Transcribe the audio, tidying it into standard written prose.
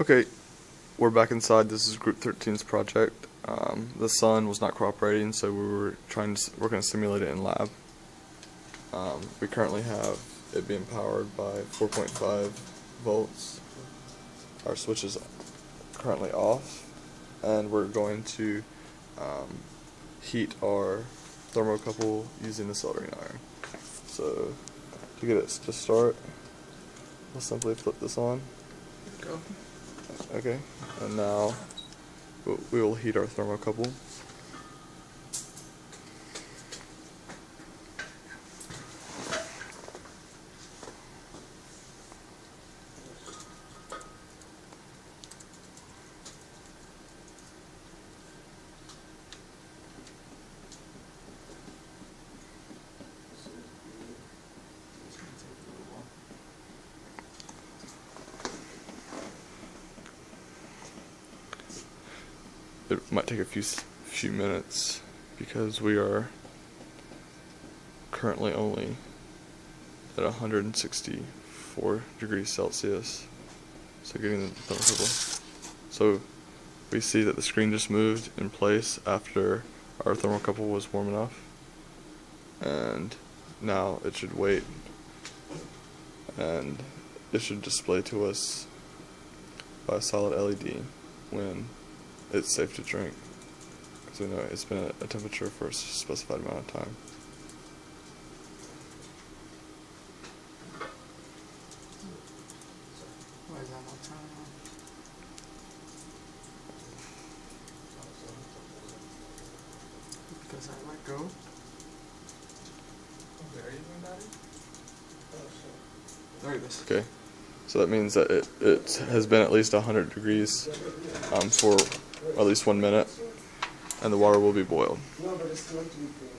Okay, we're back inside. This is Group 13's project. The sun was not cooperating, so we were trying to we're going to simulate it in lab. We currently have it being powered by 4.5 volts. Our switch is currently off, and we're going to heat our thermocouple using the soldering iron. So to get it to start, we'll simply flip this on. Go. Okay, and now we will heat our thermocouple. It might take a few minutes because we are currently only at 164 degrees Celsius. So getting the thermocouple. So we see that the screen just moved in place after our thermocouple was warm enough, and now it should wait, and it should display to us by a solid LED when it's safe to drink, because we know it's been at a temperature for a specified amount of time. Why is that not turning on? Because I let go. There it is. Okay, so that means that it has been at least 100 degrees for at least 1 minute, and the water will be boiled. No, but it's going to be clean.